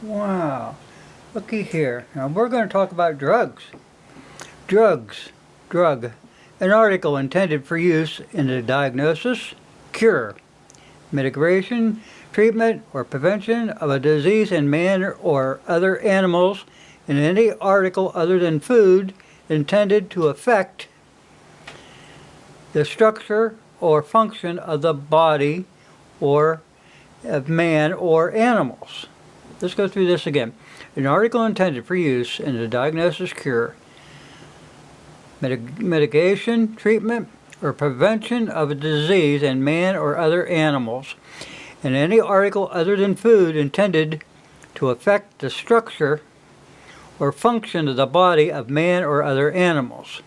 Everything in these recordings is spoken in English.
Wow. Looky here. Now we're going to talk about drugs. Drug. An article intended for use in the diagnosis, cure, mitigation, treatment, or prevention of a disease in man or other animals, in any article other than food intended to affect the structure or function of the body or of man or animals. Let's go through this again. An article intended for use in the diagnosis, cure, mitigation, treatment, or prevention of a disease in man or other animals, and any article other than food intended to affect the structure or function of the body of man or other animals.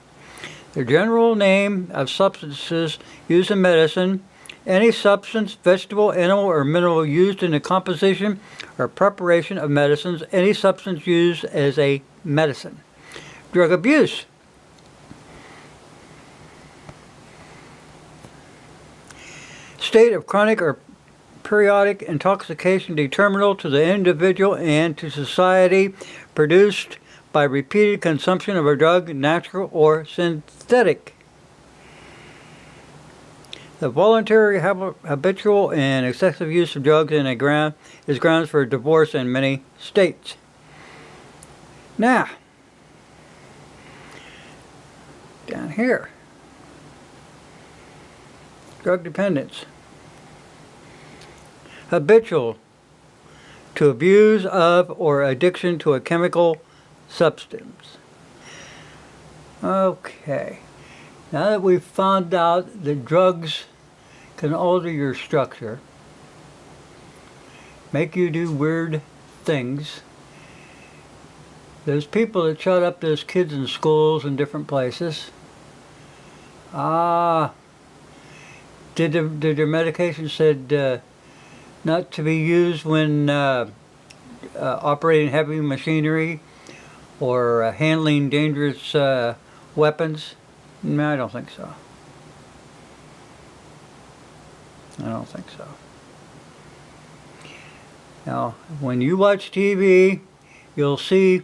The general name of substances used in medicine: any substance, vegetable, animal, or mineral used in the composition or preparation of medicines; any substance used as a medicine. Drug abuse. State of chronic or periodic intoxication determinable to the individual and to society, produced by repeated consumption of a drug, natural or synthetic. The voluntary, habitual, and excessive use of drugs is grounds for divorce in many states. Now, down here, drug dependence. Habitual, to abuse of or addiction to a chemical substance. Okay, now that we've found out that drugs can alter your structure, make you do weird things, there's people that shut up those kids in schools and different places. Did their medication said not to be used when operating heavy machinery or handling dangerous weapons? No, I don't think so. Now, when you watch TV, you'll see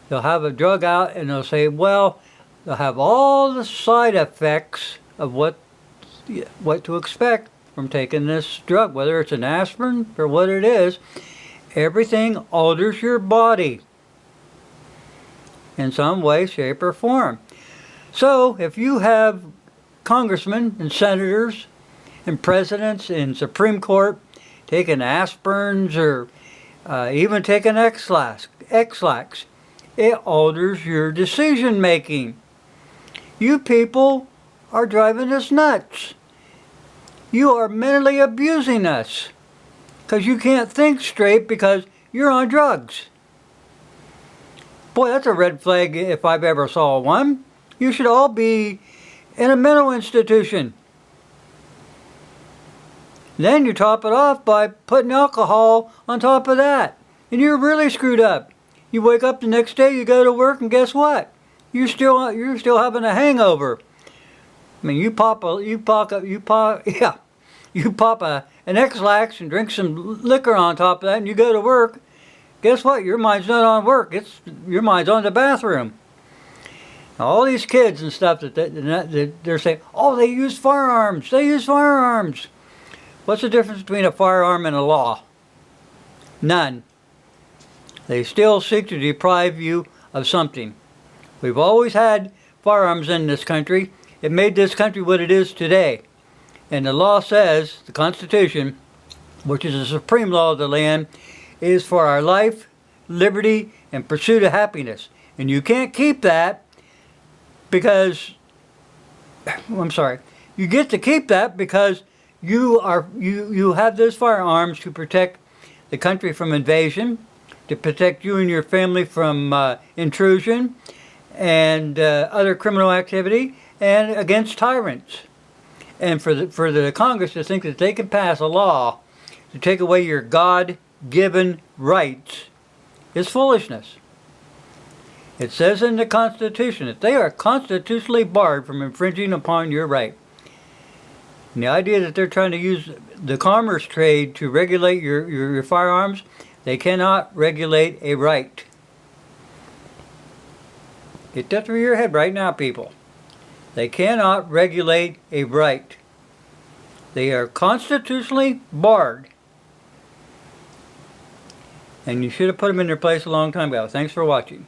they'll have a drug out and they'll say, well, they'll have all the side effects of what to expect from taking this drug, whether it's an aspirin or what it is. Everything alters your body in some way, shape, or form. So if you have congressmen and senators and presidents in Supreme Court taking aspirins or even taking X-Lax, it alters your decision making. You people are driving us nuts. You are mentally abusing us because you can't think straight because you're on drugs. Boy, that's a red flag if I've ever saw one. You should all be in a mental institution. Then you top it off by putting alcohol on top of that, and you're really screwed up. You wake up the next day, you go to work, and guess what? You're still having a hangover. I mean, you pop an X-Lax and drink some liquor on top of that, and you go to work. Guess what? Your mind's not on work. Your mind's on the bathroom. Now, all these kids and stuff that they're saying, oh, they use firearms. They use firearms. What's the difference between a firearm and a law? None. They still seek to deprive you of something. We've always had firearms in this country. It made this country what it is today. And the law says, the Constitution, which is the supreme law of the land, is for our life, liberty, and pursuit of happiness. And you can't keep that because, you get to keep that because you have those firearms to protect the country from invasion, to protect you and your family from intrusion and other criminal activity, and against tyrants. And for the Congress to think that they can pass a law to take away your God-given rights is foolishness. It says in the Constitution that they are constitutionally barred from infringing upon your right. And the idea that they're trying to use the commerce trade to regulate your firearms, They cannot regulate a right. Get that through your head right now, people. They cannot regulate a right. They are constitutionally barred. And you should have put them in their place a long time ago. Thanks for watching.